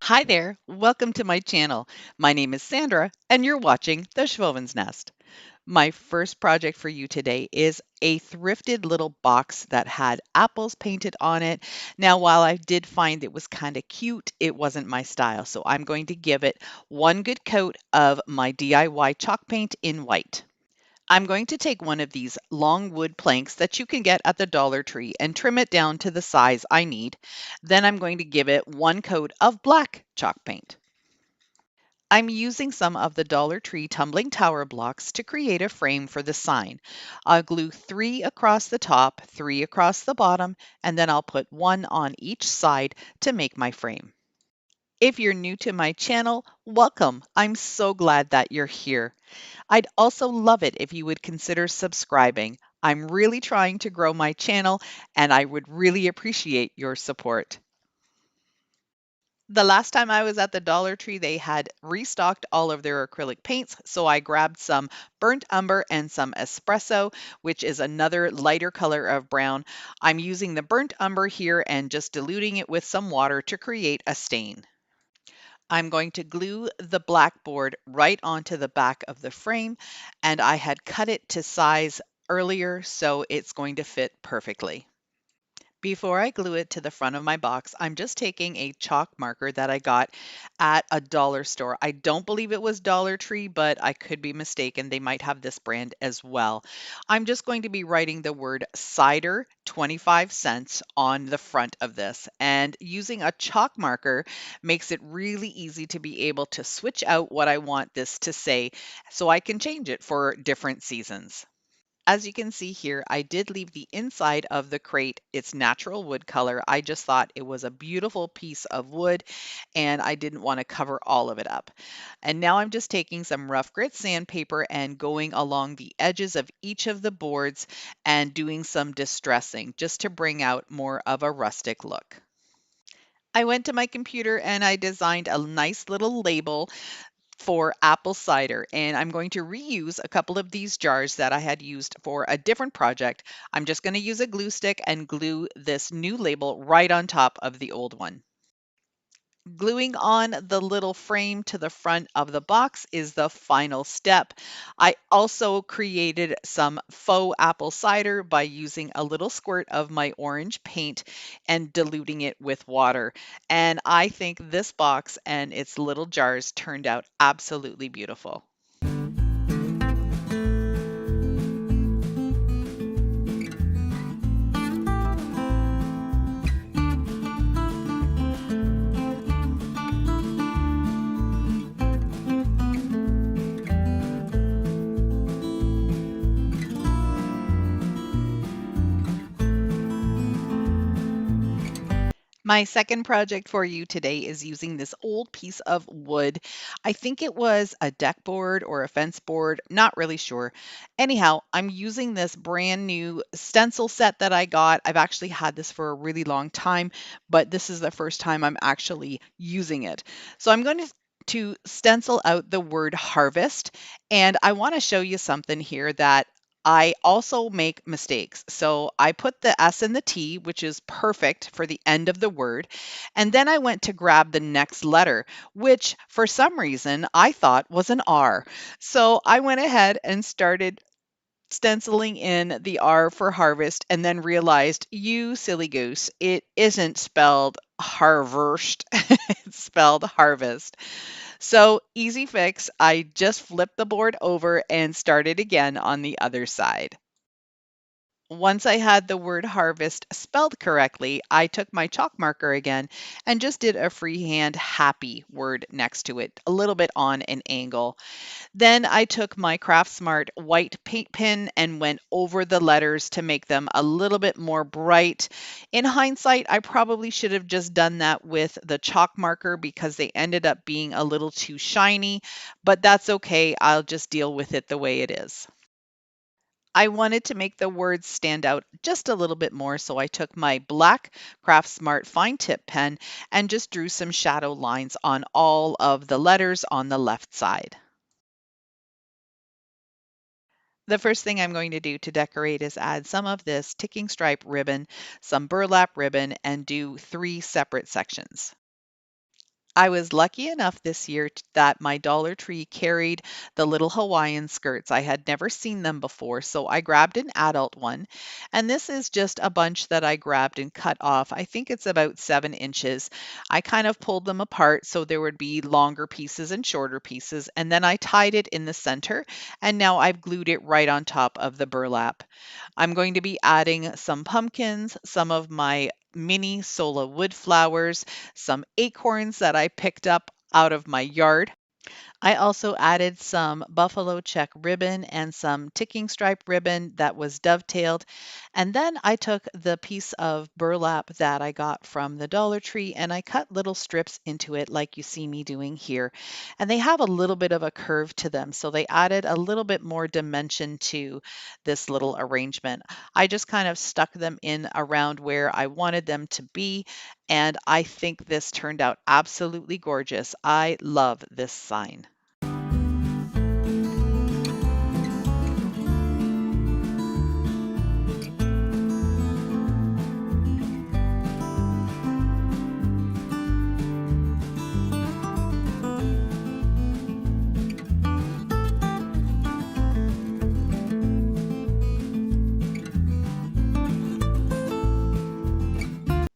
Hi there, welcome to my channel. My name is Sandra, and you're watching The Schwowin's Nest. My first project for you today is a thrifted little box that had apples painted on it. Now, while I did find it was kind of cute, it wasn't my style, so I'm going to give it one good coat of my DIY chalk paint in white. I'm going to take one of these long wood planks that you can get at the Dollar Tree and trim it down to the size I need. Then I'm going to give it one coat of black chalk paint. I'm using some of the Dollar Tree tumbling tower blocks to create a frame for the sign. I'll glue 3 across the top, 3 across the bottom, and then I'll put 1 on each side to make my frame. If you're new to my channel, welcome. I'm so glad that you're here. I'd also love it if you would consider subscribing. I'm really trying to grow my channel and I would really appreciate your support. The last time I was at the Dollar Tree, they had restocked all of their acrylic paints, so I grabbed some burnt umber and some espresso, which is another lighter color of brown. I'm using the burnt umber here and just diluting it with some water to create a stain. I'm going to glue the blackboard right onto the back of the frame, and I had cut it to size earlier, so it's going to fit perfectly. Before I glue it to the front of my box, I'm just taking a chalk marker that I got at a dollar store. I don't believe it was Dollar Tree, but I could be mistaken. They might have this brand as well. I'm just going to be writing the word cider 25 cents on the front of this. And using a chalk marker makes it really easy to be able to switch out what I want this to say so I can change it for different seasons. As you can see here, I did leave the inside of the crate its natural wood color. I just thought it was a beautiful piece of wood and I didn't want to cover all of it up. And now I'm just taking some rough grit sandpaper and going along the edges of each of the boards and doing some distressing just to bring out more of a rustic look. I went to my computer and I designed a nice little label for apple cider, and I'm going to reuse a couple of these jars that I had used for a different project. I'm just going to use a glue stick and glue this new label right on top of the old one. Gluing on the little frame to the front of the box is the final step. I also created some faux apple cider by using a little squirt of my orange paint and diluting it with water. And I think this box and its little jars turned out absolutely beautiful. My second project for you today is using this old piece of wood. I think it was a deck board or a fence board, not really sure. Anyhow, I'm using this brand new stencil set that I got. I've actually had this for a really long time, but this is the first time I'm actually using it. So I'm going to stencil out the word harvest, and I want to show you something here that I also make mistakes. So I put the S and the T, which is perfect for the end of the word. And then I went to grab the next letter, which for some reason I thought was an R. So I went ahead and started stenciling in the R for harvest and then realized, you silly goose, it isn't spelled harvest, it's spelled harvest. So easy fix, I just flipped the board over and started again on the other side. Once I had the word harvest spelled correctly, I took my chalk marker again and just did a freehand happy word next to it, a little bit on an angle. Then I took my Craft Smart white paint pen and went over the letters to make them a little bit more bright. In hindsight, I probably should have just done that with the chalk marker because they ended up being a little too shiny, but that's okay. I'll just deal with it the way it is. I wanted to make the words stand out just a little bit more, so I took my black Craft Smart fine tip pen and just drew some shadow lines on all of the letters on the left side. The first thing I'm going to do to decorate is add some of this ticking stripe ribbon, some burlap ribbon, and do 3 separate sections. I was lucky enough this year that my Dollar Tree carried the little Hawaiian skirts. I had never seen them before, so I grabbed an adult one. And this is just a bunch that I grabbed and cut off. I think it's about 7 inches. I kind of pulled them apart so there would be longer pieces and shorter pieces. And then I tied it in the center, and now I've glued it right on top of the burlap. I'm going to be adding some pumpkins, some of my mini Sola wood flowers, some acorns that I picked up out of my yard. I also added some buffalo check ribbon and some ticking stripe ribbon that was dovetailed. And then I took the piece of burlap that I got from the Dollar Tree and I cut little strips into it like you see me doing here. And they have a little bit of a curve to them, so they added a little bit more dimension to this little arrangement. I just kind of stuck them in around where I wanted them to be, and I think this turned out absolutely gorgeous. I love this sign.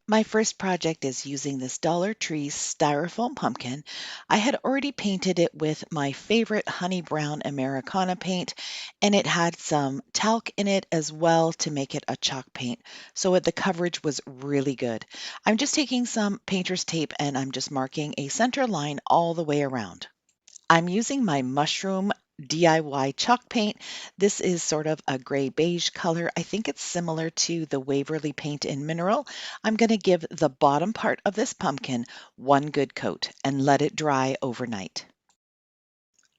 My first project is using this Dollar Tree styrofoam pumpkin. I had already painted it with my favorite honey brown Americana paint, and it had some talc in it as well to make it a chalk paint. So the coverage was really good. I'm just taking some painter's tape and I'm just marking a center line all the way around. I'm using my mushroom DIY chalk paint. This is sort of a gray beige color. I think it's similar to the Waverly paint in mineral. I'm going to give the bottom part of this pumpkin one good coat and let it dry overnight.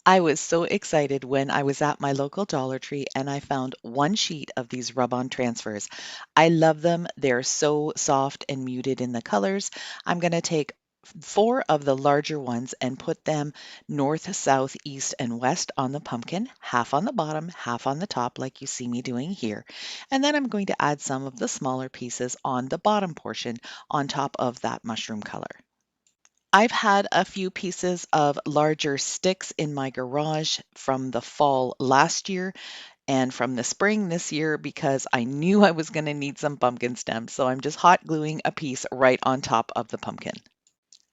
I was so excited when I was at my local Dollar Tree and I found one sheet of these rub-on transfers. I love them. They're so soft and muted in the colors. I'm going to take four of the larger ones and put them north, south, east, and west on the pumpkin, half on the bottom, half on the top, like you see me doing here. And then I'm going to add some of the smaller pieces on the bottom portion on top of that mushroom color. I've had a few pieces of larger sticks in my garage from the fall last year and from the spring this year because I knew I was going to need some pumpkin stems. So I'm just hot gluing a piece right on top of the pumpkin.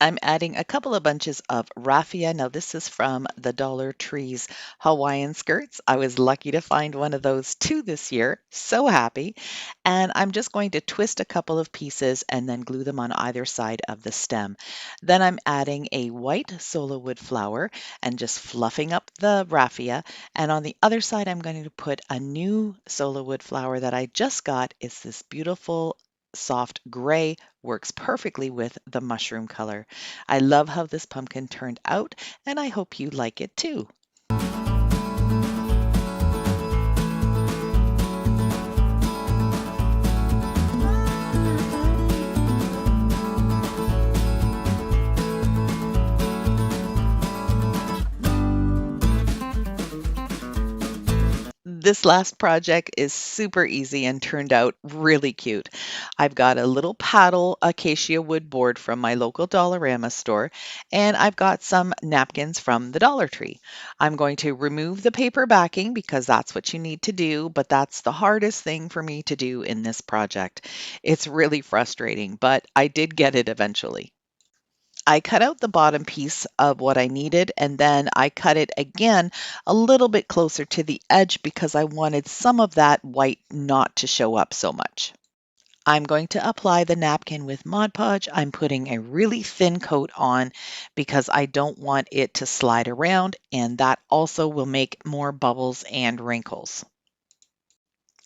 I'm adding a couple of bunches of raffia. Now, this is from the Dollar Tree's Hawaiian skirts. I was lucky to find one of those too this year. So happy. And I'm just going to twist a couple of pieces and then glue them on either side of the stem. Then I'm adding a white Sola wood flower and just fluffing up the raffia. And on the other side, I'm going to put a new Sola wood flower that I just got. It's this beautiful soft gray, works perfectly with the mushroom color. I love how this pumpkin turned out, and I hope you like it too. This last project is super easy and turned out really cute. I've got a little paddle acacia wood board from my local Dollarama store, and I've got some napkins from the Dollar Tree. I'm going to remove the paper backing because that's what you need to do, but that's the hardest thing for me to do in this project. It's really frustrating, but I did get it eventually. I cut out the bottom piece of what I needed and then I cut it again a little bit closer to the edge because I wanted some of that white not to show up so much. I'm going to apply the napkin with Mod Podge. I'm putting a really thin coat on because I don't want it to slide around, and that also will make more bubbles and wrinkles.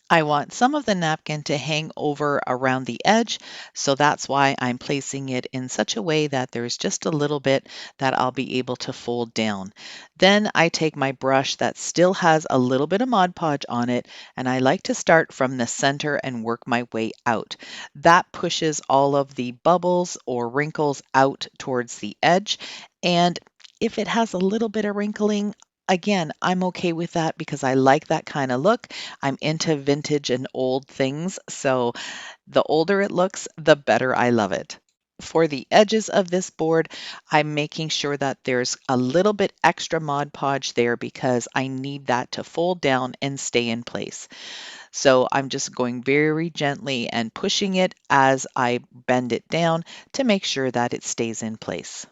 I want some of the napkin to hang over around the edge, so that's why I'm placing it in such a way that there's just a little bit that I'll be able to fold down. Then I take my brush that still has a little bit of Mod Podge on it, and I like to start from the center and work my way out. That pushes all of the bubbles or wrinkles out towards the edge, and if it has a little bit of wrinkling, again, I'm okay with that because I like that kind of look. I'm into vintage and old things, so the older it looks, the better I love it. For the edges of this board, I'm making sure that there's a little bit extra Mod Podge there because I need that to fold down and stay in place. So I'm just going very gently and pushing it as I bend it down to make sure that it stays in place.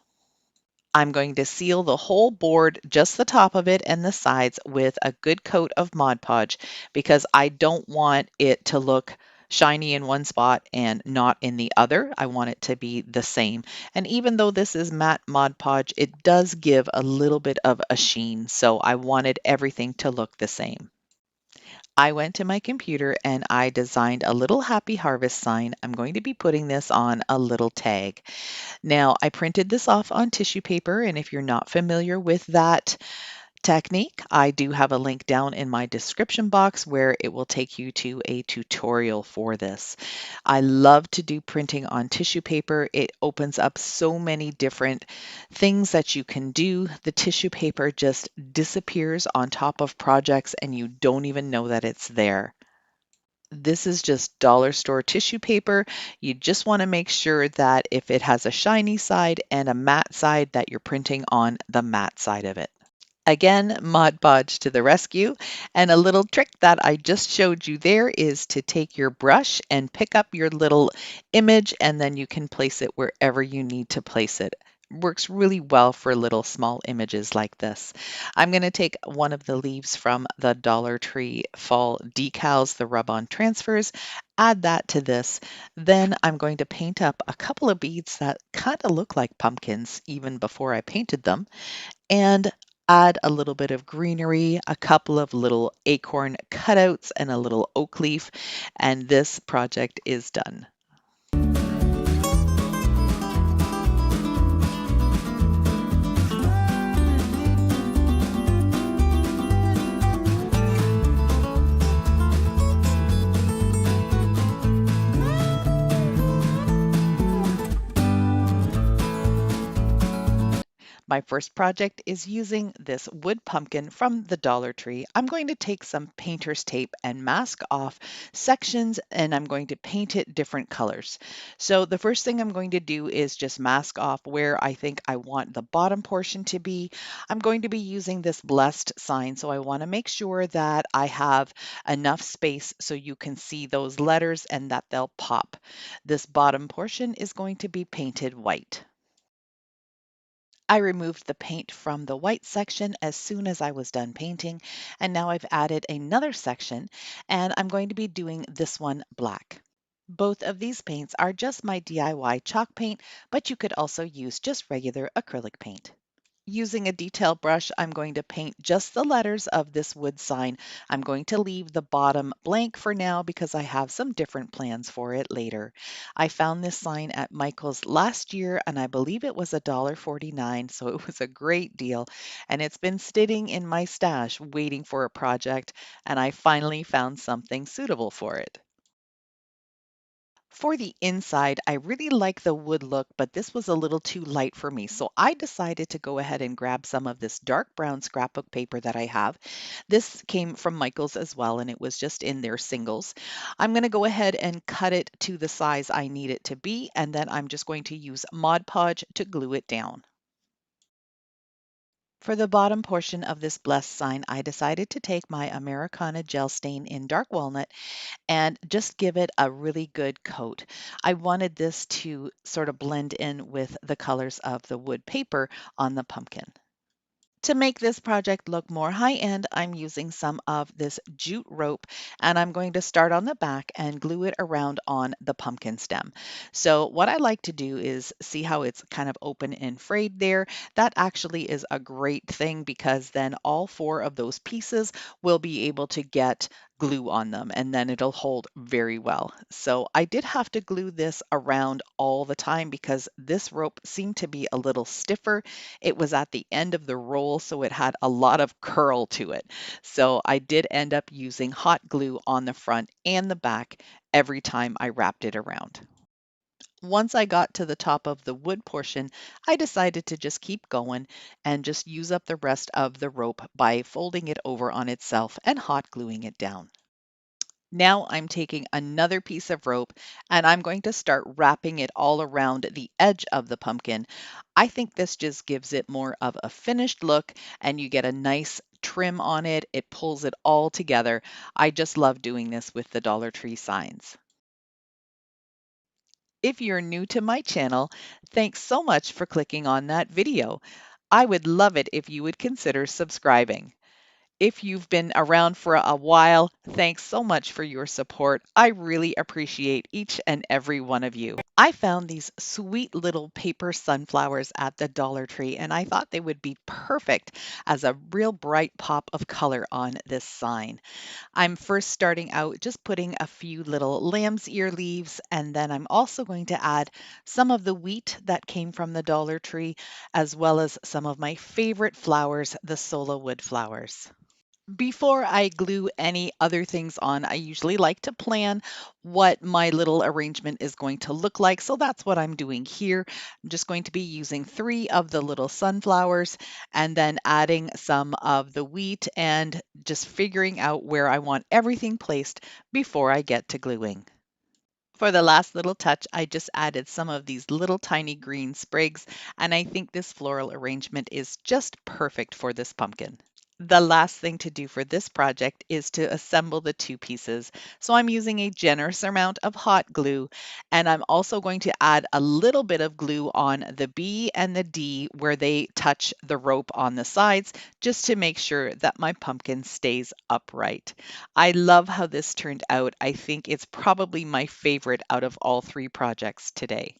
I'm going to seal the whole board, just the top of it and the sides, with a good coat of Mod Podge because I don't want it to look shiny in one spot and not in the other. I want it to be the same. And even though this is matte Mod Podge, it does give a little bit of a sheen, so I wanted everything to look the same. I went to my computer and I designed a little happy harvest sign. I'm going to be putting this on a little tag. Now, I printed this off on tissue paper, and if you're not familiar with that technique, I do have a link down in my description box where it will take you to a tutorial for this. I love to do printing on tissue paper. It opens up so many different things that you can do. The tissue paper just disappears on top of projects and you don't even know that it's there. This is just dollar store tissue paper. You just want to make sure that if it has a shiny side and a matte side, that you're printing on the matte side of it. Again, Mod Podge to the rescue. And a little trick that I just showed you there is to take your brush and pick up your little image, and then you can place it wherever you need to place it. Works really well for little small images like this. I'm going to take one of the leaves from the Dollar Tree fall decals, the rub-on transfers, add that to this. Then I'm going to paint up a couple of beads that kind of look like pumpkins even before I painted them, and add a little bit of greenery, a couple of little acorn cutouts, and a little oak leaf, and this project is done. My first project is using this wood pumpkin from the Dollar Tree. I'm going to take some painter's tape and mask off sections, and I'm going to paint it different colors. So the first thing I'm going to do is just mask off where I think I want the bottom portion to be. I'm going to be using this blessed sign, so I want to make sure that I have enough space so you can see those letters and that they'll pop. This bottom portion is going to be painted white. I removed the paint from the white section as soon as I was done painting, and now I've added another section, and I'm going to be doing this one black. Both of these paints are just my DIY chalk paint, but you could also use just regular acrylic paint. Using a detail brush, I'm going to paint just the letters of this wood sign. I'm going to leave the bottom blank for now because I have some different plans for it later. I found this sign at Michael's last year and I believe it was $1.49, so it was a great deal. And it's been sitting in my stash waiting for a project, and I finally found something suitable for it. For the inside, I really like the wood look, but this was a little too light for me. So I decided to go ahead and grab some of this dark brown scrapbook paper that I have. This came from Michael's as well, and it was just in their singles. I'm going to go ahead and cut it to the size I need it to be, and then I'm just going to use Mod Podge to glue it down. For the bottom portion of this blessed sign, I decided to take my Americana gel stain in dark walnut and just give it a really good coat. I wanted this to sort of blend in with the colors of the wood paper on the pumpkin. To make this project look more high-end, I'm using some of this jute rope, and I'm going to start on the back and glue it around on the pumpkin stem. So what I like to do is see how it's kind of open and frayed there. That actually is a great thing because then all four of those pieces will be able to get glue on them, and then it'll hold very well. So I did have to glue this around all the time because this rope seemed to be a little stiffer. It was at the end of the roll, so it had a lot of curl to it. So I did end up using hot glue on the front and the back every time I wrapped it around. Once I got to the top of the wood portion, I decided to just keep going and just use up the rest of the rope by folding it over on itself and hot gluing it down. Now I'm taking another piece of rope and I'm going to start wrapping it all around the edge of the pumpkin. I think this just gives it more of a finished look and you get a nice trim on it. It pulls it all together. I just love doing this with the Dollar Tree signs. If you're new to my channel, thanks so much for clicking on that video. I would love it if you would consider subscribing. If you've been around for a while, thanks so much for your support. I really appreciate each and every one of you. I found these sweet little paper sunflowers at the Dollar Tree, and I thought they would be perfect as a real bright pop of color on this sign. I'm first starting out just putting a few little lamb's ear leaves, and then I'm also going to add some of the wheat that came from the Dollar Tree, as well as some of my favorite flowers, the solo wood flowers. Before I glue any other things on, I usually like to plan what my little arrangement is going to look like. So that's what I'm doing here. I'm just going to be using 3 of the little sunflowers and then adding some of the wheat and just figuring out where I want everything placed before I get to gluing. For the last little touch, I just added some of these little tiny green sprigs, and I think this floral arrangement is just perfect for this pumpkin. The last thing to do for this project is to assemble the 2 pieces. So I'm using a generous amount of hot glue, and I'm also going to add a little bit of glue on the B and the D where they touch the rope on the sides, just to make sure that my pumpkin stays upright. I love how this turned out. I think it's probably my favorite out of all 3 projects today.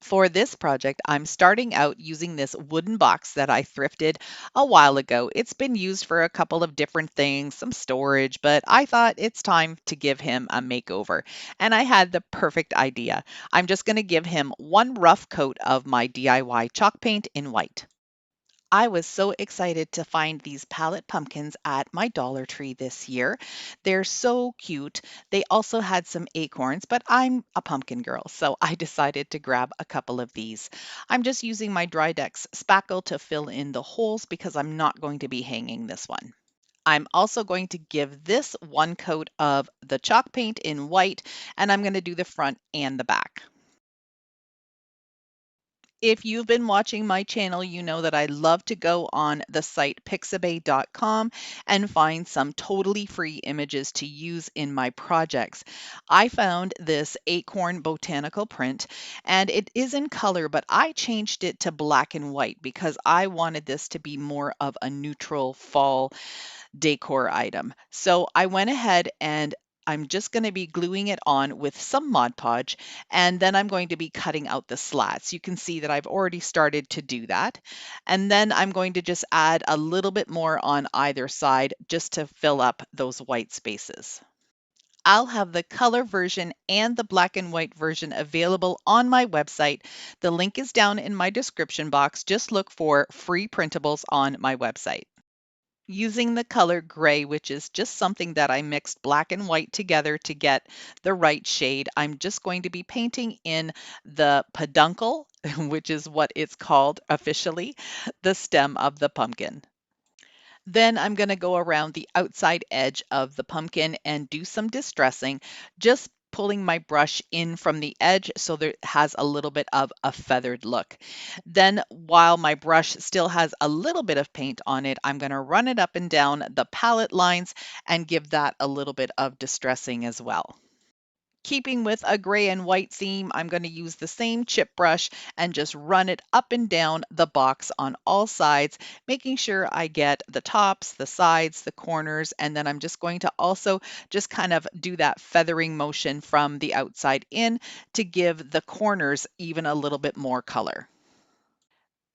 For this project, I'm starting out using this wooden box that I thrifted a while ago. It's been used for a couple of different things, some storage, but I thought it's time to give him a makeover. And I had the perfect idea. I'm just going to give him one rough coat of my DIY chalk paint in white. I was so excited to find these palette pumpkins at my Dollar Tree this year. They're so cute. They also had some acorns, but I'm a pumpkin girl, so I decided to grab a couple of these. I'm just using my Drydex spackle to fill in the holes because I'm not going to be hanging this one. I'm also going to give this one coat of the chalk paint in white, and I'm going to do the front and the back. If you've been watching my channel, you know that I love to go on the site Pixabay.com and find some totally free images to use in my projects. I found this acorn botanical print and it is in color, but I changed it to black and white because I wanted this to be more of a neutral fall decor item. So I went ahead and I'm just going to be gluing it on with some Mod Podge, and then I'm going to be cutting out the slats. You can see that I've already started to do that. And then I'm going to just add a little bit more on either side just to fill up those white spaces. I'll have the color version and the black and white version available on my website. The link is down in my description box. Just look for free printables on my website. Using the color gray, which is just something that I mixed black and white together to get the right shade, I'm just going to be painting in the peduncle, which is what it's called officially, the stem of the pumpkin. Then I'm going to go around the outside edge of the pumpkin and do some distressing, just pulling my brush in from the edge so that it has a little bit of a feathered look. Then while my brush still has a little bit of paint on it, I'm going to run it up and down the palette lines and give that a little bit of distressing as well. Keeping with a gray and white theme, I'm going to use the same chip brush and just run it up and down the box on all sides, making sure I get the tops, the sides, the corners, and then I'm just going to also just kind of do that feathering motion from the outside in to give the corners even a little bit more color.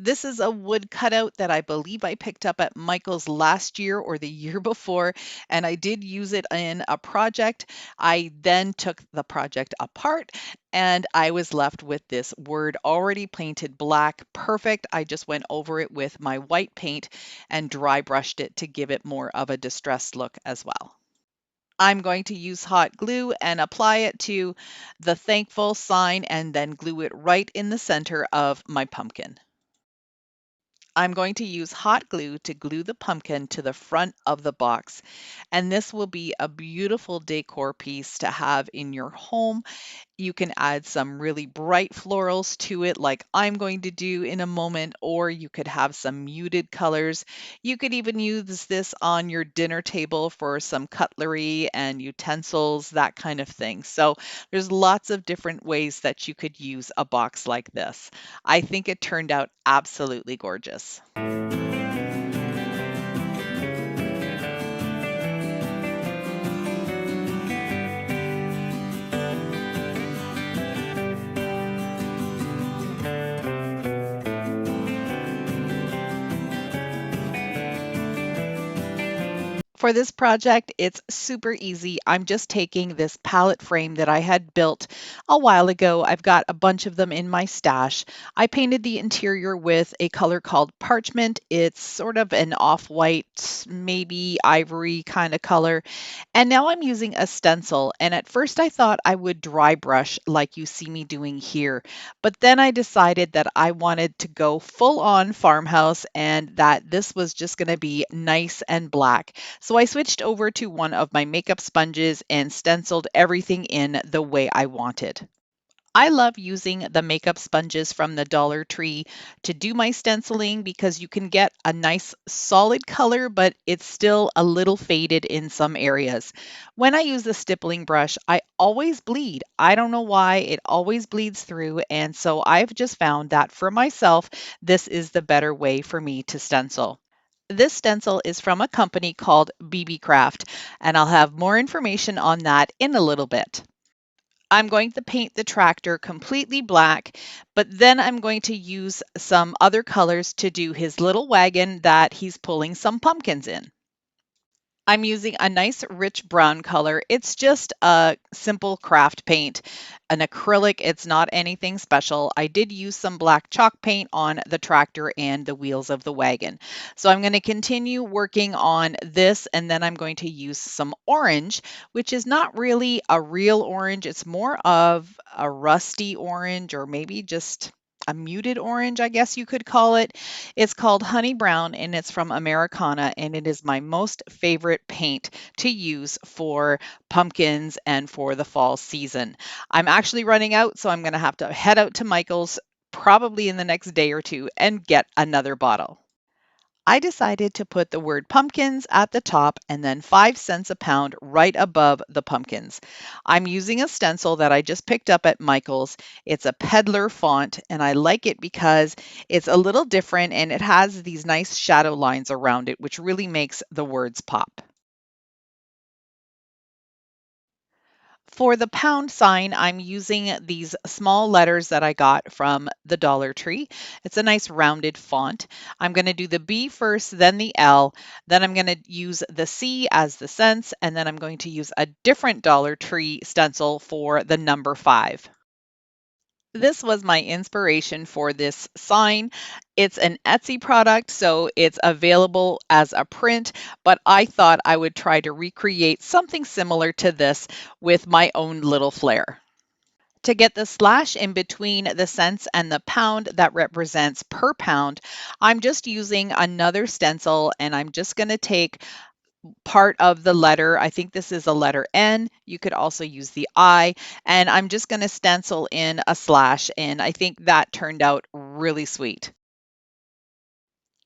This is a wood cutout that I believe I picked up at Michael's last year or the year before, and I did use it in a project. I then took the project apart and I was left with this word already painted black. Perfect. I just went over it with my white paint and dry brushed it to give it more of a distressed look as well. I'm going to use hot glue and apply it to the thankful sign and then glue it right in the center of my pumpkin. I'm going to use hot glue to glue the pumpkin to the front of the box, and this will be a beautiful decor piece to have in your home. You can add some really bright florals to it, like I'm going to do in a moment, or you could have some muted colors. You could even use this on your dinner table for some cutlery and utensils, that kind of thing. So there's lots of different ways that you could use a box like this. I think it turned out absolutely gorgeous. For this project, it's super easy. I'm just taking this palette frame that I had built a while ago. I've got a bunch of them in my stash. I painted the interior with a color called parchment. It's sort of an off-white, maybe ivory kind of color. And now I'm using a stencil. And at first I thought I would dry brush like you see me doing here. But then I decided that I wanted to go full on farmhouse and that this was just going to be nice and black. So I switched over to one of my makeup sponges and stenciled everything in the way I wanted. I love using the makeup sponges from the Dollar Tree to do my stenciling because you can get a nice solid color, but it's still a little faded in some areas. When I use the stippling brush, I always bleed. I don't know why, it always bleeds through. And so I've just found that for myself, this is the better way for me to stencil. This stencil is from a company called Beebee Craft, and I'll have more information on that in a little bit. I'm going to paint the tractor completely black, but then I'm going to use some other colors to do his little wagon that he's pulling some pumpkins in. I'm using a nice rich brown color. It's just a simple craft paint, an acrylic. It's not anything special. I did use some black chalk paint on the tractor and the wheels of the wagon. So I'm going to continue working on this, and then I'm going to use some orange, which is not really a real orange. It's more of a rusty orange, or maybe just a muted orange, I guess you could call it. It's called Honey Brown and it's from Americana, and it is my most favorite paint to use for pumpkins and for the fall season. I'm actually running out, so I'm going to have to head out to Michael's probably in the next day or two and get another bottle. I decided to put the word pumpkins at the top and then 5 cents a pound right above the pumpkins. I'm using a stencil that I just picked up at Michael's. It's a peddler font and I like it because it's a little different and it has these nice shadow lines around it, which really makes the words pop. For the pound sign, I'm using these small letters that I got from the Dollar Tree. It's a nice rounded font. I'm going to do the B first, then the L, then I'm going to use the C as the cents, and then I'm going to use a different Dollar Tree stencil for the number 5. This was my inspiration for this sign. It's an Etsy product, so it's available as a print, but I thought I would try to recreate something similar to this with my own little flair. To get the slash in between the cents and the pound that represents per pound, I'm just using another stencil and I'm just going to take part of the letter. I think this is a letter N. You could also use the I, and I'm just going to stencil in a slash, and I think that turned out really sweet.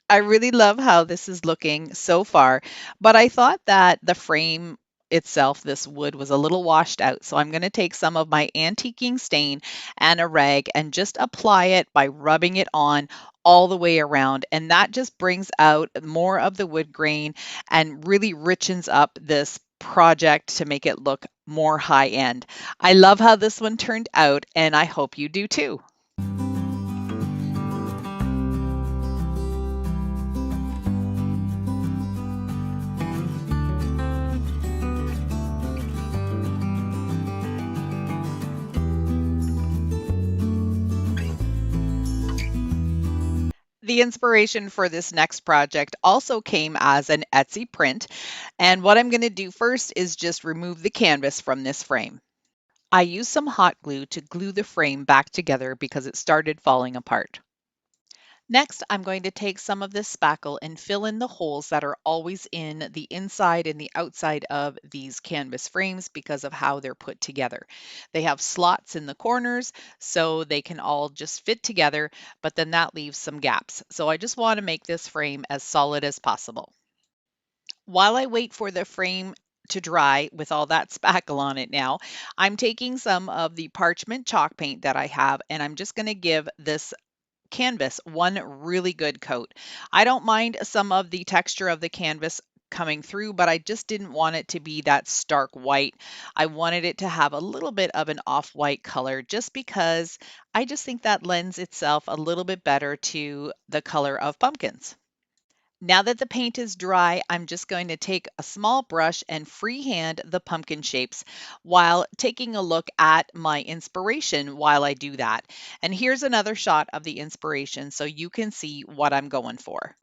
I really love how this is looking so far, but I thought that the frame itself, this wood, was a little washed out. So I'm going to take some of my antiquing stain and a rag and just apply it by rubbing it on all the way around. And that just brings out more of the wood grain and really richens up this project to make it look more high end. I love how this one turned out, and I hope you do too. The inspiration for this next project also came as an Etsy print, and what I'm going to do first is just remove the canvas from this frame. I used some hot glue to glue the frame back together because it started falling apart. Next, I'm going to take some of this spackle and fill in the holes that are always in the inside and the outside of these canvas frames because of how they're put together. They have slots in the corners so they can all just fit together, but then that leaves some gaps. So I just want to make this frame as solid as possible. While I wait for the frame to dry with all that spackle on it now, I'm taking some of the parchment chalk paint that I have and I'm just going to give this canvas one really good coat. I don't mind some of the texture of the canvas coming through, but I just didn't want it to be that stark white. I wanted it to have a little bit of an off-white color just because I just think that lends itself a little bit better to the color of pumpkins. Now that the paint is dry, I'm just going to take a small brush and freehand the pumpkin shapes while taking a look at my inspiration while I do that. And here's another shot of the inspiration so you can see what I'm going for.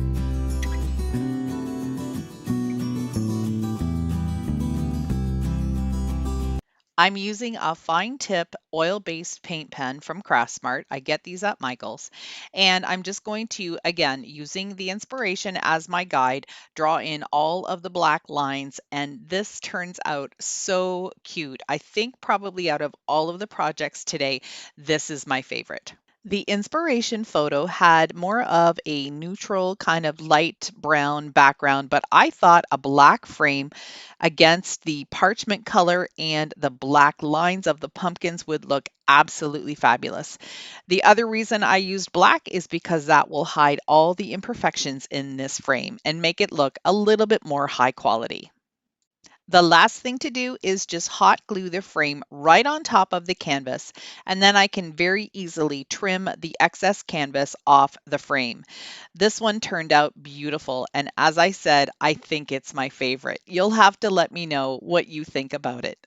I'm using a fine tip oil-based paint pen from Craftsmart. I get these at Michael's. And I'm just going to, again, using the inspiration as my guide, draw in all of the black lines. And this turns out so cute. I think probably out of all of the projects today, this is my favorite. The inspiration photo had more of a neutral kind of light brown background, but I thought a black frame against the parchment color and the black lines of the pumpkins would look absolutely fabulous. The other reason I used black is because that will hide all the imperfections in this frame and make it look a little bit more high quality. The last thing to do is just hot glue the frame right on top of the canvas, and then I can very easily trim the excess canvas off the frame. This one turned out beautiful, and as I said, I think it's my favorite. You'll have to let me know what you think about it.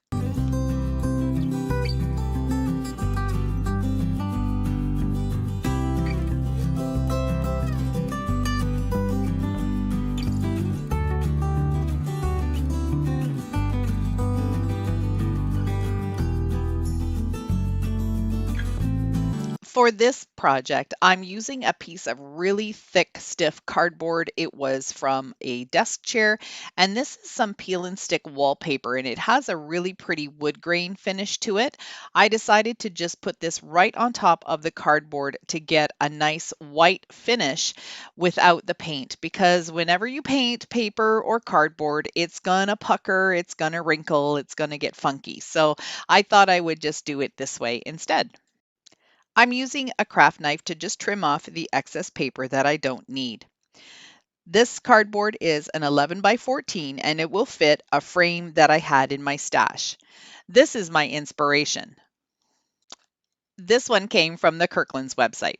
For this project, I'm using a piece of really thick, stiff cardboard. It was from a desk chair, and this is some peel and stick wallpaper, and it has a really pretty wood grain finish to it. I decided to just put this right on top of the cardboard to get a nice white finish without the paint, because whenever you paint paper or cardboard, it's gonna pucker, it's gonna wrinkle, it's gonna get funky. So I thought I would just do it this way instead. I'm using a craft knife to just trim off the excess paper that I don't need. This cardboard is an 11 by 14 and it will fit a frame that I had in my stash. This is my inspiration. This one came from the Kirkland's website.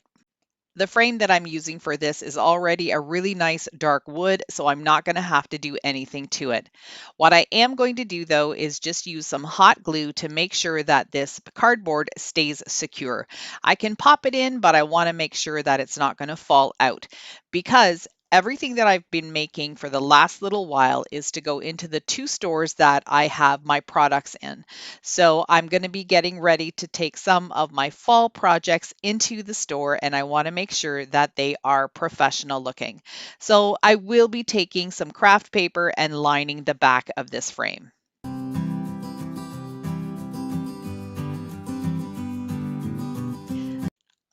The frame that I'm using for this is already a really nice dark wood, so I'm not going to have to do anything to it. What I am going to do though is just use some hot glue to make sure that this cardboard stays secure. I can pop it in, but I want to make sure that it's not going to fall out because everything that I've been making for the last little while is to go into the two stores that I have my products in. So I'm going to be getting ready to take some of my fall projects into the store, and I want to make sure that they are professional looking. So I will be taking some craft paper and lining the back of this frame.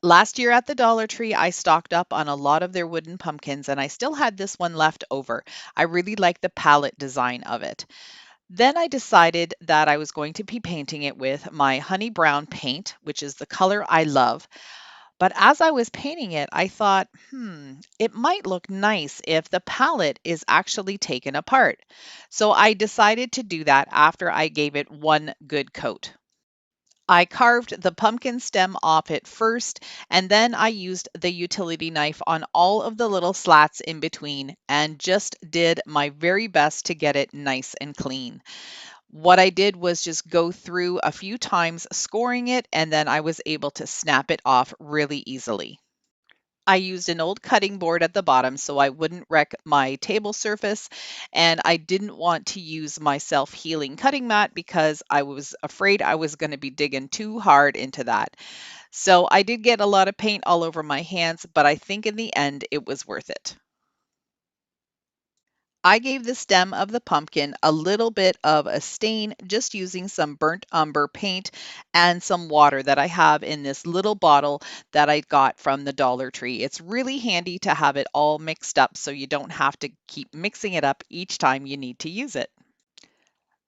Last year at the Dollar Tree, I stocked up on a lot of their wooden pumpkins and I still had this one left over. I really like the palette design of it. Then I decided that I was going to be painting it with my honey brown paint, which is the color I love. But as I was painting it, I thought, it might look nice if the palette is actually taken apart. So I decided to do that after I gave it one good coat. I carved the pumpkin stem off it first, and then I used the utility knife on all of the little slats in between and just did my very best to get it nice and clean. What I did was just go through a few times scoring it, and then I was able to snap it off really easily. I used an old cutting board at the bottom so I wouldn't wreck my table surface, and I didn't want to use my self-healing cutting mat because I was afraid I was going to be digging too hard into that. So I did get a lot of paint all over my hands, but I think in the end it was worth it. I gave the stem of the pumpkin a little bit of a stain just using some burnt umber paint and some water that I have in this little bottle that I got from the Dollar Tree. It's really handy to have it all mixed up so you don't have to keep mixing it up each time you need to use it.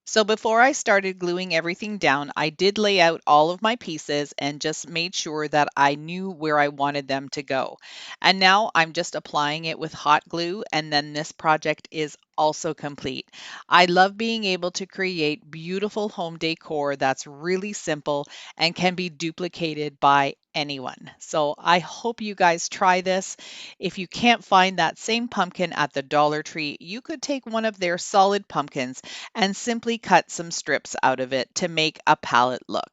So before I started gluing everything down, I did lay out all of my pieces and just made sure that I knew where I wanted them to go. And now I'm just applying it with hot glue, and then this project is also complete. I love being able to create beautiful home decor that's really simple and can be duplicated by anyone. So I hope you guys try this. If you can't find that same pumpkin at the Dollar Tree, you could take one of their solid pumpkins and simply cut some strips out of it to make a palette look.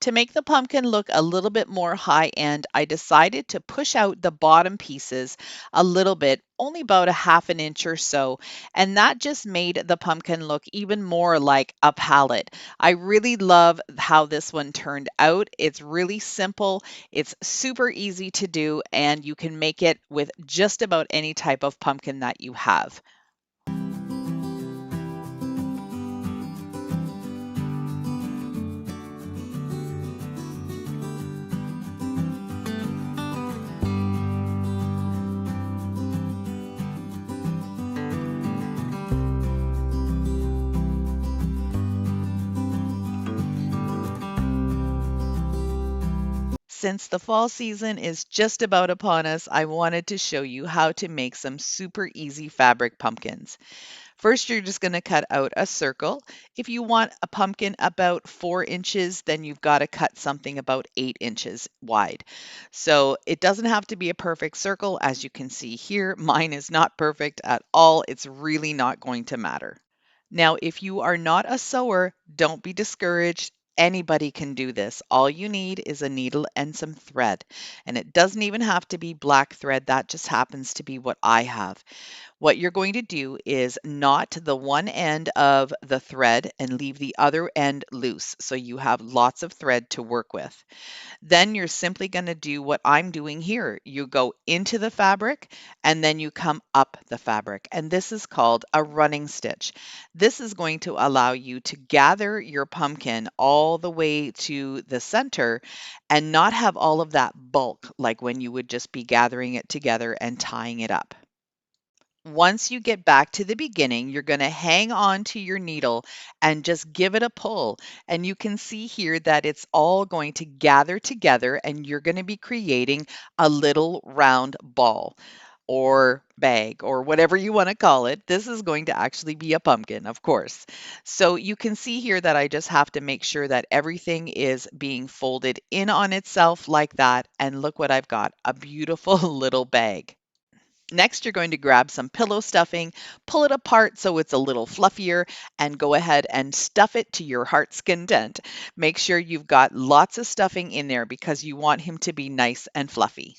To make the pumpkin look a little bit more high end, I decided to push out the bottom pieces a little bit, only about a half an inch or so, and that just made the pumpkin look even more like a palette. I really love how this one turned out. It's really simple, it's super easy to do, and you can make it with just about any type of pumpkin that you have. Since the fall season is just about upon us, I wanted to show you how to make some super easy fabric pumpkins. First, you're just going to cut out a circle. If you want a pumpkin about 4 inches, then you've got to cut something about 8 inches wide. So it doesn't have to be a perfect circle. As you can see here, mine is not perfect at all. It's really not going to matter. Now, if you are not a sewer, don't be discouraged. Anybody can do this. All you need is a needle and some thread. And it doesn't even have to be black thread. That just happens to be what I have. What you're going to do is knot the one end of the thread and leave the other end loose so you have lots of thread to work with. Then you're simply going to do what I'm doing here. You go into the fabric and then you come up the fabric. And this is called a running stitch. This is going to allow you to gather your pumpkin all the way to the center and not have all of that bulk like when you would just be gathering it together and tying it up. Once you get back to the beginning, you're going to hang on to your needle and just give it a pull. And you can see here that it's all going to gather together and you're going to be creating a little round ball or bag or whatever you want to call it. This is going to actually be a pumpkin, of course. So you can see here that I just have to make sure that everything is being folded in on itself like that. And look what I've got, a beautiful little bag. Next, you're going to grab some pillow stuffing, pull it apart so it's a little fluffier, and go ahead and stuff it to your heart's content. Make sure you've got lots of stuffing in there because you want him to be nice and fluffy.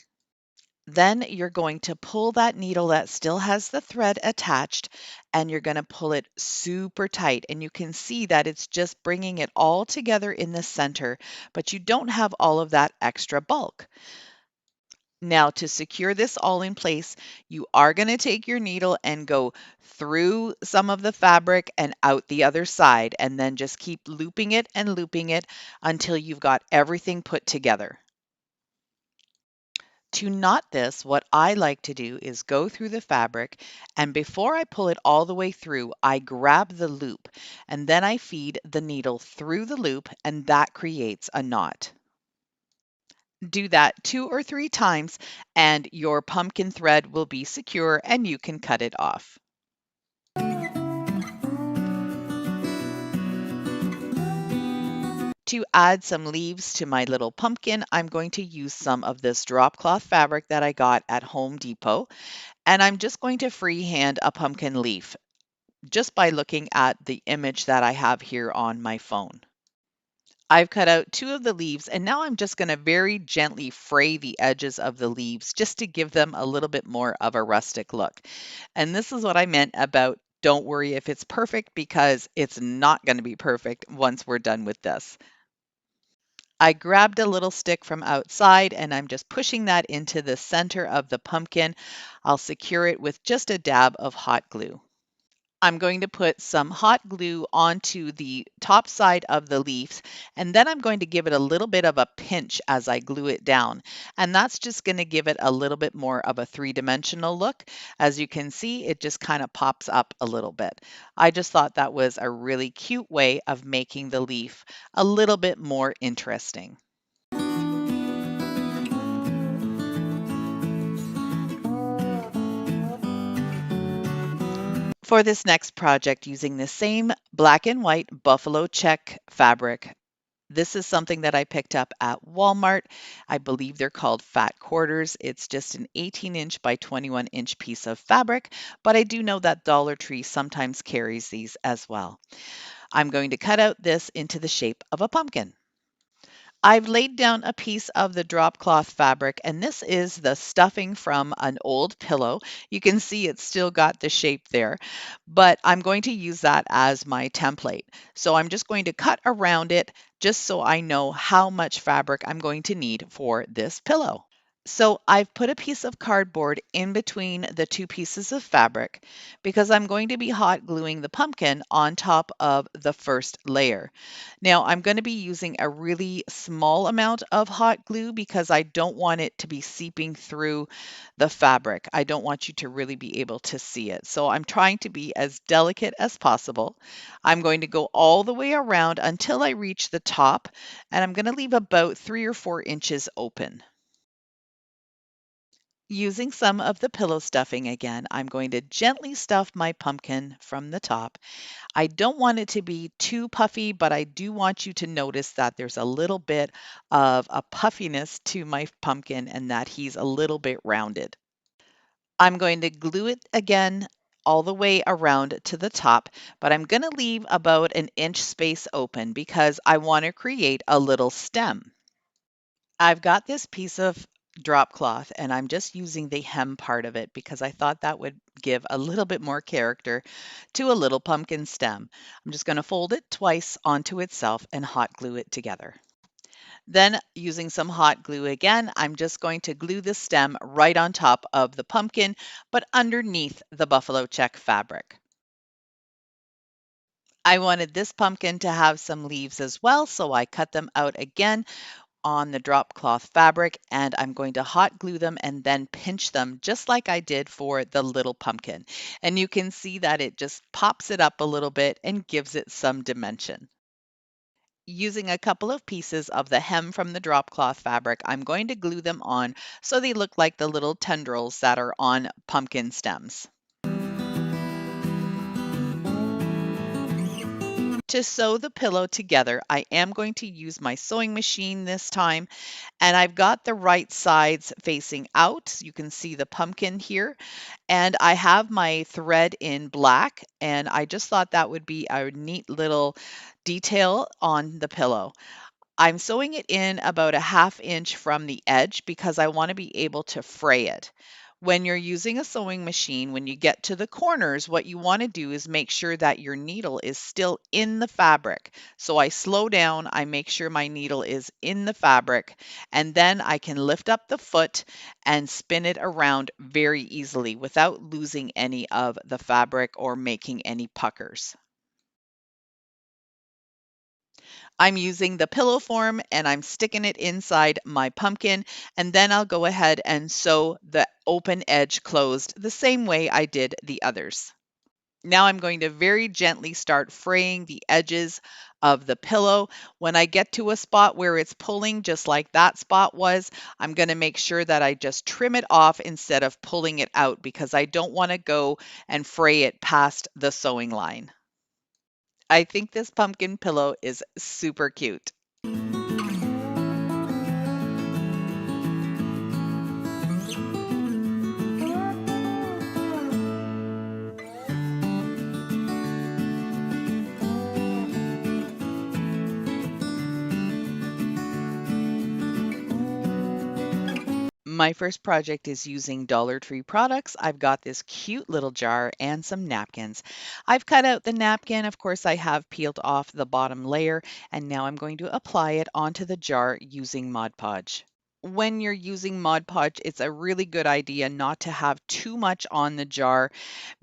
Then you're going to pull that needle that still has the thread attached, and you're going to pull it super tight. And you can see that it's just bringing it all together in the center, but you don't have all of that extra bulk. Now, to secure this all in place, you are going to take your needle and go through some of the fabric and out the other side, and then just keep looping it and looping it until you've got everything put together. To knot this, what I like to do is go through the fabric, and before I pull it all the way through, I grab the loop, and then I feed the needle through the loop, and that creates a knot. Do that 2 or 3 times and your pumpkin thread will be secure and you can cut it off. To add some leaves to my little pumpkin, I'm going to use some of this drop cloth fabric that I got at Home Depot, and I'm just going to freehand a pumpkin leaf just by looking at the image that I have here on my phone. I've cut out two of the leaves and now I'm just going to very gently fray the edges of the leaves just to give them a little bit more of a rustic look. And this is what I meant about don't worry if it's perfect because it's not going to be perfect once we're done with this. I grabbed a little stick from outside and I'm just pushing that into the center of the pumpkin. I'll secure it with just a dab of hot glue. I'm going to put some hot glue onto the top side of the leaves, and then I'm going to give it a little bit of a pinch as I glue it down. And that's just going to give it a little bit more of a three-dimensional look. As you can see, it just kind of pops up a little bit. I just thought that was a really cute way of making the leaf a little bit more interesting. For this next project, using the same black and white buffalo check fabric. This is something that I picked up at Walmart. I believe they're called fat quarters. It's just an 18-inch by 21-inch piece of fabric, but I do know that Dollar Tree sometimes carries these as well. I'm going to cut out this into the shape of a pumpkin. I've laid down a piece of the drop cloth fabric, and this is the stuffing from an old pillow. You can see it's still got the shape there, but I'm going to use that as my template. So I'm just going to cut around it just so I know how much fabric I'm going to need for this pillow. So I've put a piece of cardboard in between the two pieces of fabric because I'm going to be hot gluing the pumpkin on top of the first layer. Now I'm going to be using a really small amount of hot glue because I don't want it to be seeping through the fabric. I don't want you to really be able to see it. So I'm trying to be as delicate as possible. I'm going to go all the way around until I reach the top, and I'm going to leave about 3 or 4 inches open. Using some of the pillow stuffing again, I'm going to gently stuff my pumpkin from the top. I don't want it to be too puffy, but I do want you to notice that there's a little bit of a puffiness to my pumpkin and that he's a little bit rounded. I'm going to glue it again all the way around to the top, but I'm going to leave about an inch space open because I want to create a little stem. I've got this piece of drop cloth and I'm just using the hem part of it because I thought that would give a little bit more character to a little pumpkin stem. I'm just going to fold it twice onto itself and hot glue it together. Then using some hot glue again, I'm just going to glue the stem right on top of the pumpkin, but underneath the buffalo check fabric. I wanted this pumpkin to have some leaves as well, so I cut them out again on the drop cloth fabric, and I'm going to hot glue them and then pinch them just like I did for the little pumpkin. And you can see that it just pops it up a little bit and gives it some dimension. Using a couple of pieces of the hem from the drop cloth fabric, I'm going to glue them on so they look like the little tendrils that are on pumpkin stems. To sew the pillow together, I am going to use my sewing machine this time, and I've got the right sides facing out. You can see the pumpkin here, and I have my thread in black, and I just thought that would be a neat little detail on the pillow. I'm sewing it in about a 1/2 inch from the edge because I want to be able to fray it. When you're using a sewing machine, when you get to the corners, what you want to do is make sure that your needle is still in the fabric. So I slow down, I make sure my needle is in the fabric, and then I can lift up the foot and spin it around very easily without losing any of the fabric or making any puckers. I'm using the pillow form and I'm sticking it inside my pumpkin, and then I'll go ahead and sew the open edge closed the same way I did the others. Now I'm going to very gently start fraying the edges of the pillow. When I get to a spot where it's pulling just like that spot was, I'm going to make sure that I just trim it off instead of pulling it out because I don't want to go and fray it past the sewing line. I think this pumpkin pillow is super cute. My first project is using Dollar Tree products. I've got this cute little jar and some napkins. I've cut out the napkin. Of course, I have peeled off the bottom layer, and now I'm going to apply it onto the jar using Mod Podge. When you're using Mod Podge, it's a really good idea not to have too much on the jar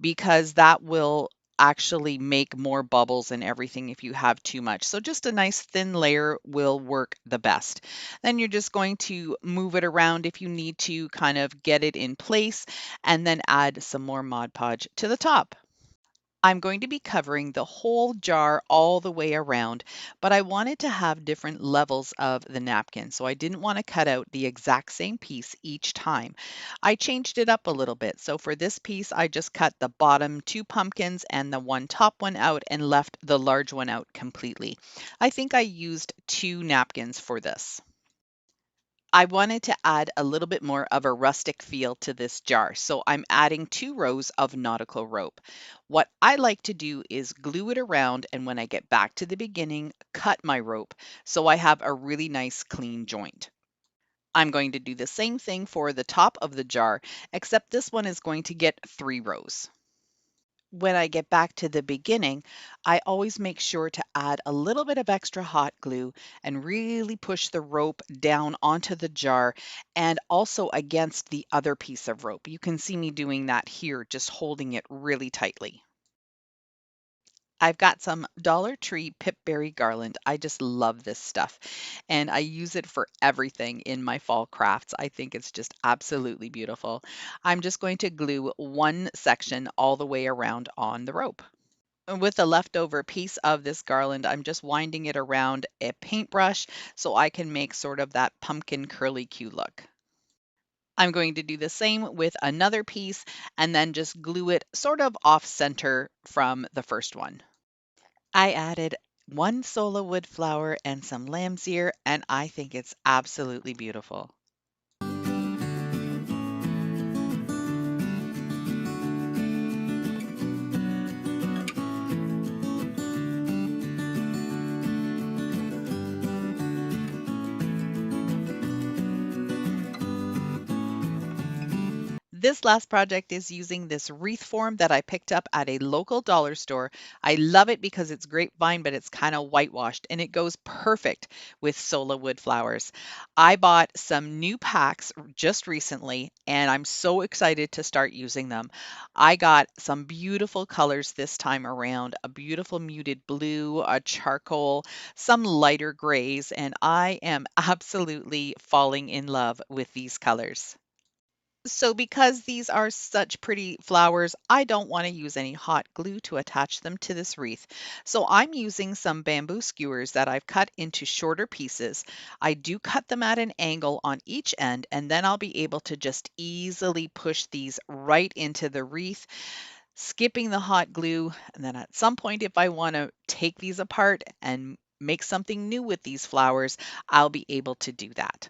because that will actually make more bubbles and everything if you have too much. So just a nice thin layer will work the best. Then you're just going to move it around if you need to kind of get it in place and then add some more Mod Podge to the top. I'm going to be covering the whole jar all the way around, but I wanted to have different levels of the napkin, so I didn't want to cut out the exact same piece each time. I changed it up a little bit. So for this piece, I just cut the bottom two pumpkins and the one top one out and left the large one out completely. I think I used two napkins for this. I wanted to add a little bit more of a rustic feel to this jar, so I'm adding 2 rows of nautical rope. What I like to do is glue it around, and when I get back to the beginning, cut my rope so I have a really nice clean joint. I'm going to do the same thing for the top of the jar, except this one is going to get 3 rows. When I get back to the beginning, I always make sure to add a little bit of extra hot glue and really push the rope down onto the jar and also against the other piece of rope. You can see me doing that here, just holding it really tightly. I've got some Dollar Tree Pipberry garland. I just love this stuff, and I use it for everything in my fall crafts. I think it's just absolutely beautiful. I'm just going to glue one section all the way around on the rope. With the leftover piece of this garland, I'm just winding it around a paintbrush so I can make sort of that pumpkin curly Q look. I'm going to do the same with another piece and then just glue it sort of off center from the first one. I added one sola wood flower and some lamb's ear, and I think it's absolutely beautiful. This last project is using this wreath form that I picked up at a local dollar store. I love it because it's grapevine, but it's kind of whitewashed and it goes perfect with Sola wood flowers. I bought some new packs just recently and I'm so excited to start using them. I got some beautiful colors this time around, a beautiful muted blue, a charcoal, some lighter grays, and I am absolutely falling in love with these colors. So because these are such pretty flowers, I don't want to use any hot glue to attach them to this wreath. So I'm using some bamboo skewers that I've cut into shorter pieces. I do cut them at an angle on each end, and then I'll be able to just easily push these right into the wreath, skipping the hot glue. And then at some point, if I want to take these apart and make something new with these flowers, I'll be able to do that.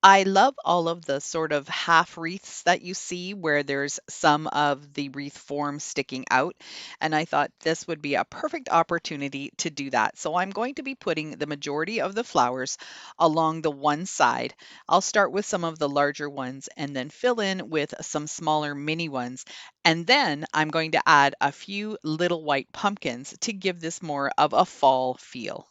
I love all of the sort of half wreaths that you see where there's some of the wreath form sticking out. And I thought this would be a perfect opportunity to do that. So I'm going to be putting the majority of the flowers along the one side. I'll start with some of the larger ones and then fill in with some smaller mini ones. And then I'm going to add a few little white pumpkins to give this more of a fall feel.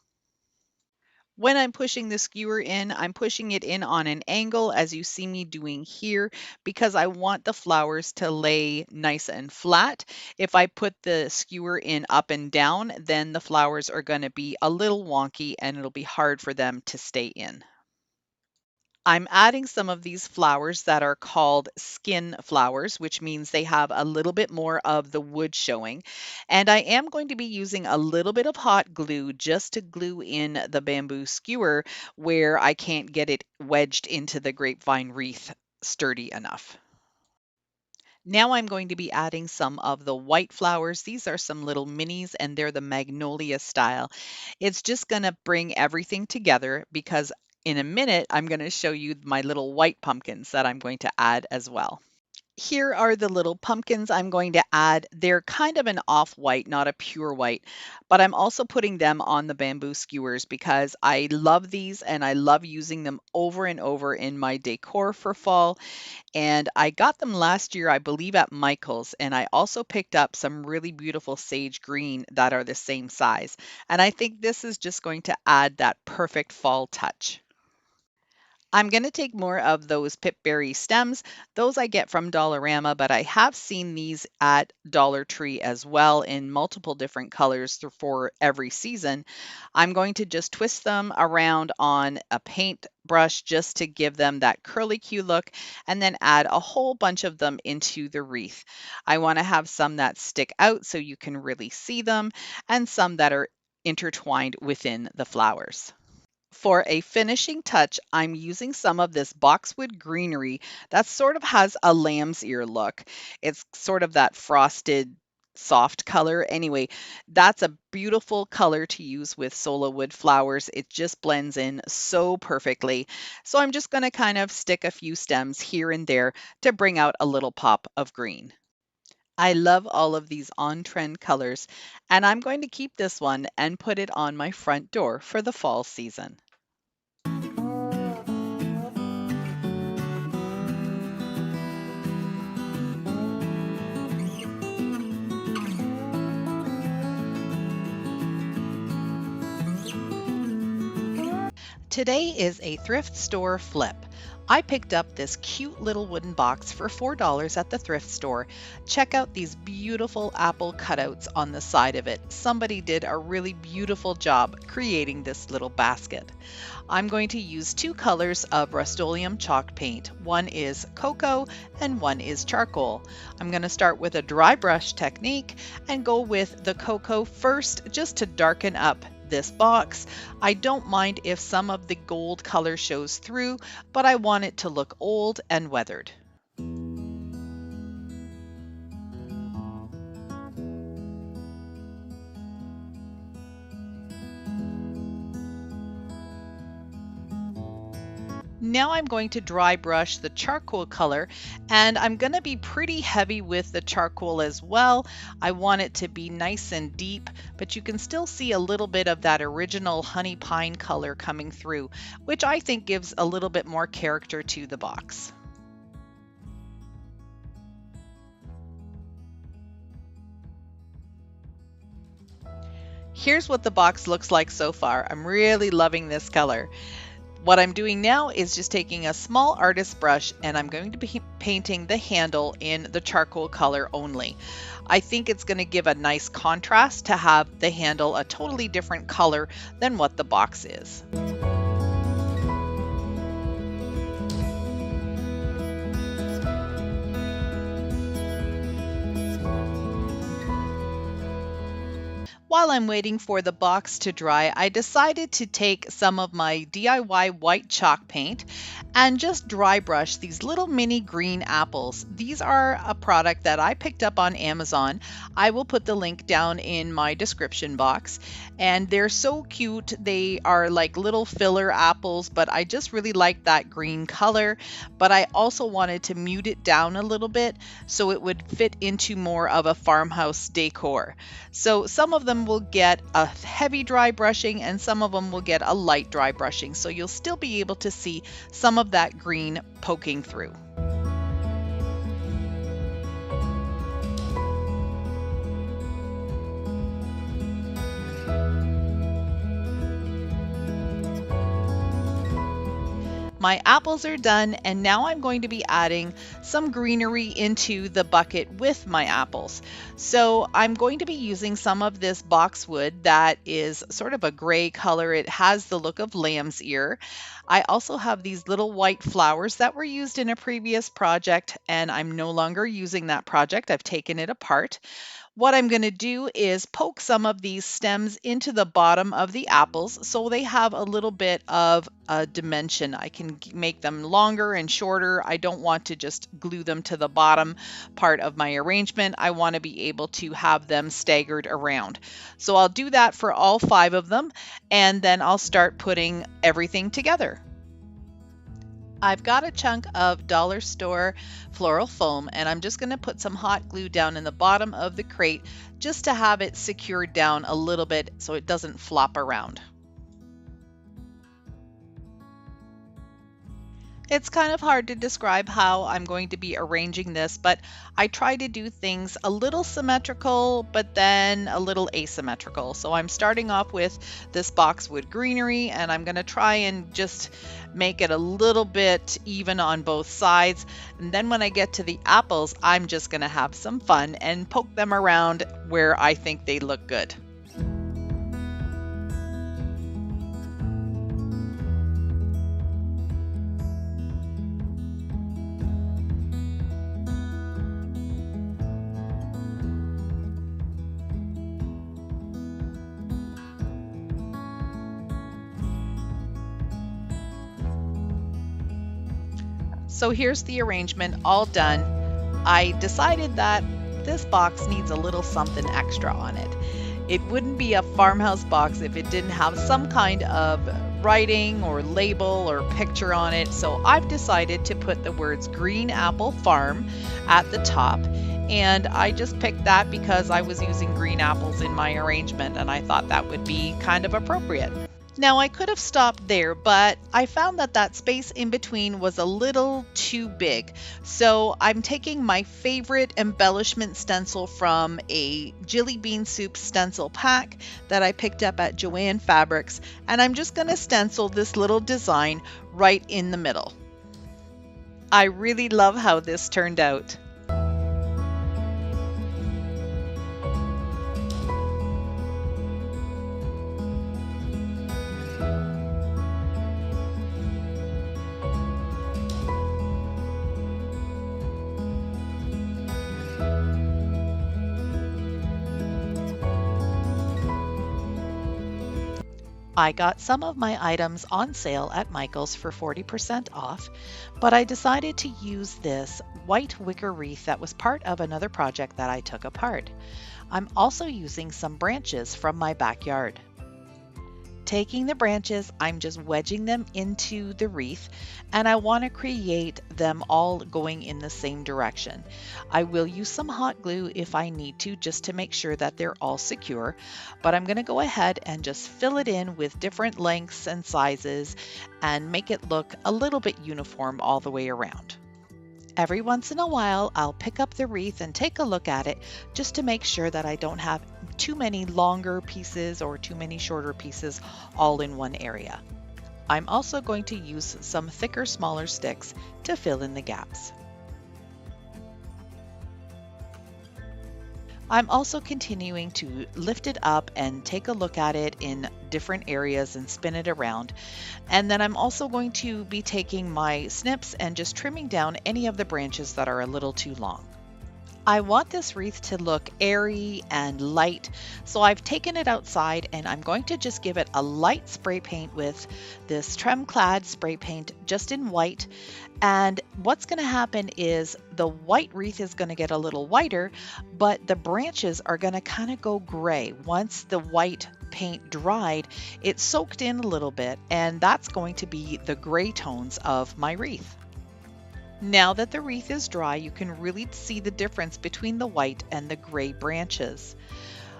When I'm pushing the skewer in, I'm pushing it in on an angle as you see me doing here because I want the flowers to lay nice and flat. If I put the skewer in up and down, then the flowers are going to be a little wonky and it'll be hard for them to stay in. I'm adding some of these flowers that are called skin flowers, which means they have a little bit more of the wood showing. And I am going to be using a little bit of hot glue just to glue in the bamboo skewer where I can't get it wedged into the grapevine wreath sturdy enough. Now I'm going to be adding some of the white flowers. These are some little minis and they're the Magnolia style. It's just going to bring everything together because in a minute I'm going to show you my little white pumpkins that I'm going to add as well. Here are the little pumpkins I'm going to add. They're kind of an off-white, not a pure white, but I'm also putting them on the bamboo skewers because I love these and I love using them over and over in my decor for fall. And I got them last year, I believe, at Michael's, and I also picked up some really beautiful sage green that are the same size. And I think this is just going to add that perfect fall touch. I'm going to take more of those pipberry stems. Those I get from Dollarama, but I have seen these at Dollar Tree as well in multiple different colors for every season. I'm going to just twist them around on a paint brush just to give them that curly Q look and then add a whole bunch of them into the wreath. I want to have some that stick out so you can really see them and some that are intertwined within the flowers. For a finishing touch, I'm using some of this boxwood greenery that sort of has a lamb's ear look. It's sort of that frosted soft color. Anyway, that's a beautiful color to use with solo wood flowers. It just blends in so perfectly. So I'm just going to kind of stick a few stems here and there to bring out a little pop of green. I love all of these on-trend colors, and I'm going to keep this one and put it on my front door for the fall season. Today is a thrift store flip. I picked up this cute little wooden box for $4 at the thrift store. Check out these beautiful apple cutouts on the side of it. Somebody did a really beautiful job creating this little basket. I'm going to use two colors of Rust-Oleum chalk paint. One is cocoa and one is charcoal. I'm going to start with a dry brush technique and go with the cocoa first just to darken up this box. I don't mind if some of the gold color shows through, but I want it to look old and weathered. Now I'm going to dry brush the charcoal color, and I'm going to be pretty heavy with the charcoal as well. I want it to be nice and deep, but you can still see a little bit of that original honey pine color coming through, which I think gives a little bit more character to the box. Here's what the box looks like so far. I'm really loving this color. What I'm doing now is just taking a small artist brush and I'm going to be painting the handle in the charcoal color only. I think it's going to give a nice contrast to have the handle a totally different color than what the box is. While I'm waiting for the box to dry, I decided to take some of my DIY white chalk paint and just dry brush these little mini green apples. These are a product that I picked up on Amazon. I will put the link down in my description box. And they're so cute. They are like little filler apples, but I just really like that green color. But I also wanted to mute it down a little bit so it would fit into more of a farmhouse decor. So some of them will get a heavy dry brushing and some of them will get a light dry brushing. So you'll still be able to see some of that green poking through. My apples are done, and now I'm going to be adding some greenery into the bucket with my apples. So I'm going to be using some of this boxwood that is sort of a gray color. It has the look of lamb's ear. I also have these little white flowers that were used in a previous project, and I'm no longer using that project. I've taken it apart. What I'm going to do is poke some of these stems into the bottom of the apples so they have a little bit of a dimension. I can make them longer and shorter. I don't want to just glue them to the bottom part of my arrangement. I want to be able to have them staggered around. So I'll do that for all 5 of them, and then I'll start putting everything together. I've got a chunk of dollar store floral foam, and I'm just going to put some hot glue down in the bottom of the crate just to have it secured down a little bit so it doesn't flop around. It's kind of hard to describe how I'm going to be arranging this, but I try to do things a little symmetrical, but then a little asymmetrical. So I'm starting off with this boxwood greenery, and I'm going to try and just make it a little bit even on both sides. And then when I get to the apples, I'm just going to have some fun and poke them around where I think they look good. So here's the arrangement all done. I decided that this box needs a little something extra on it. It wouldn't be a farmhouse box if it didn't have some kind of writing or label or picture on it. So I've decided to put the words Green Apple Farm at the top. And I just picked that because I was using green apples in my arrangement, and I thought that would be kind of appropriate. Now I could have stopped there, but I found that that space in between was a little too big. So I'm taking my favorite embellishment stencil from a Jelly Bean Soup stencil pack that I picked up at Joann Fabrics, and I'm just going to stencil this little design right in the middle. I really love how this turned out. I got some of my items on sale at Michael's for 40% off, but I decided to use this white wicker wreath that was part of another project that I took apart. I'm also using some branches from my backyard. Taking the branches, I'm just wedging them into the wreath, and I want to create them all going in the same direction. I will use some hot glue if I need to, just to make sure that they're all secure, but I'm going to go ahead and just fill it in with different lengths and sizes and make it look a little bit uniform all the way around. Every once in a while, I'll pick up the wreath and take a look at it just to make sure that I don't have too many longer pieces or too many shorter pieces all in one area. I'm also going to use some thicker, smaller sticks to fill in the gaps. I'm also continuing to lift it up and take a look at it in different areas and spin it around. And then I'm also going to be taking my snips and just trimming down any of the branches that are a little too long. I want this wreath to look airy and light, so I've taken it outside and I'm going to just give it a light spray paint with this Trem Clad spray paint just in white. And what's going to happen is the white wreath is going to get a little whiter, but the branches are going to kind of go gray. Once the white paint dried, it soaked in a little bit, and that's going to be the gray tones of my wreath. Now that the wreath is dry, you can really see the difference between the white and the gray branches.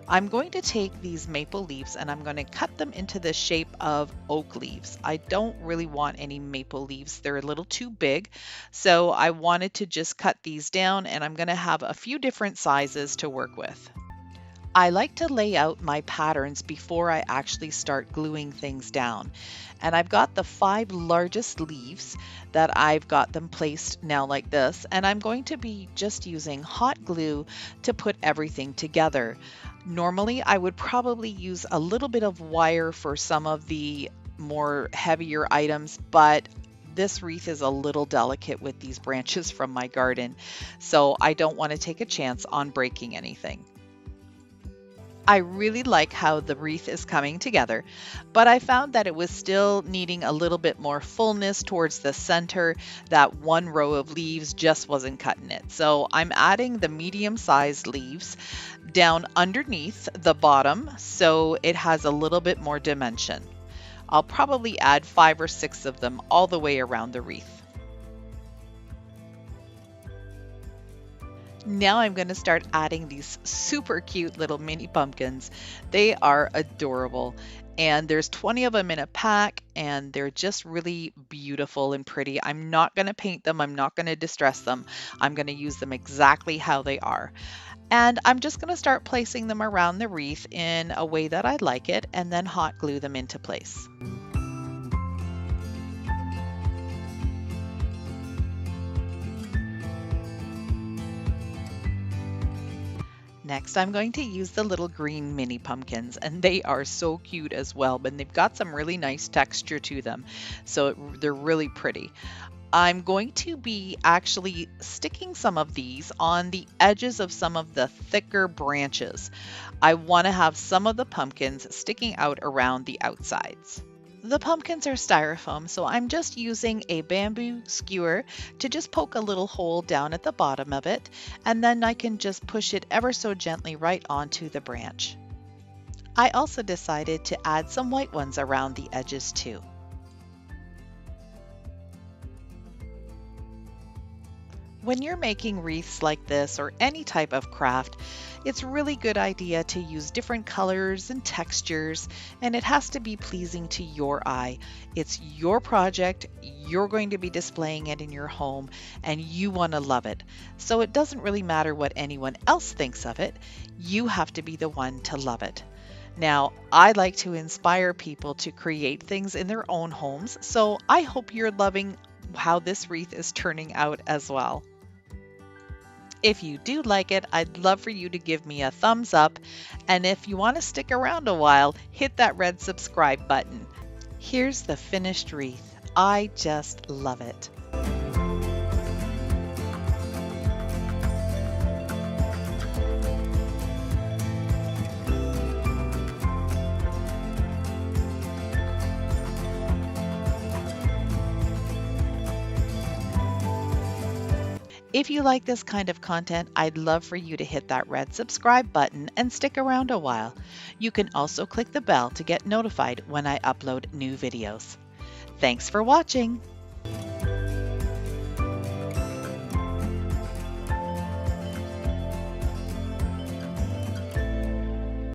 I'm going to take these maple leaves and I'm going to cut them into the shape of oak leaves. I don't really want any maple leaves. They're a little too big. So I wanted to just cut these down, and I'm going to have a few different sizes to work with. I like to lay out my patterns before I actually start gluing things down. And I've got the 5 largest leaves that I've got them placed now like this, and I'm going to be just using hot glue to put everything together. Normally I would probably use a little bit of wire for some of the more heavier items, but this wreath is a little delicate with these branches from my garden, so I don't want to take a chance on breaking anything. I really like how the wreath is coming together, but I found that it was still needing a little bit more fullness towards the center. That one row of leaves just wasn't cutting it. So I'm adding the medium-sized leaves down underneath the bottom so it has a little bit more dimension. I'll probably add 5 or 6 of them all the way around the wreath. Now I'm going to start adding these super cute little mini pumpkins. They are adorable. And there's 20 of them in a pack, and they're just really beautiful and pretty. I'm not going to paint them. I'm not going to distress them. I'm going to use them exactly how they are. And I'm just going to start placing them around the wreath in a way that I like it, and then hot glue them into place. Next, I'm going to use the little green mini pumpkins, and they are so cute as well, but they've got some really nice texture to them, so they're really pretty. I'm going to be actually sticking some of these on the edges of some of the thicker branches. I want to have some of the pumpkins sticking out around the outsides. The pumpkins are styrofoam, so I'm just using a bamboo skewer to just poke a little hole down at the bottom of it, and then I can just push it ever so gently right onto the branch. I also decided to add some white ones around the edges too. When you're making wreaths like this or any type of craft, it's a really good idea to use different colors and textures, and it has to be pleasing to your eye. It's your project, you're going to be displaying it in your home, and you want to love it. So it doesn't really matter what anyone else thinks of it, you have to be the one to love it. Now, I like to inspire people to create things in their own homes, so I hope you're loving how this wreath is turning out as well. If you do like it, I'd love for you to give me a thumbs up, and if you want to stick around a while, hit that red subscribe button. Here's the finished wreath. I just love it. If you like this kind of content, I'd love for you to hit that red subscribe button and stick around a while. You can also click the bell to get notified when I upload new videos. Thanks for watching!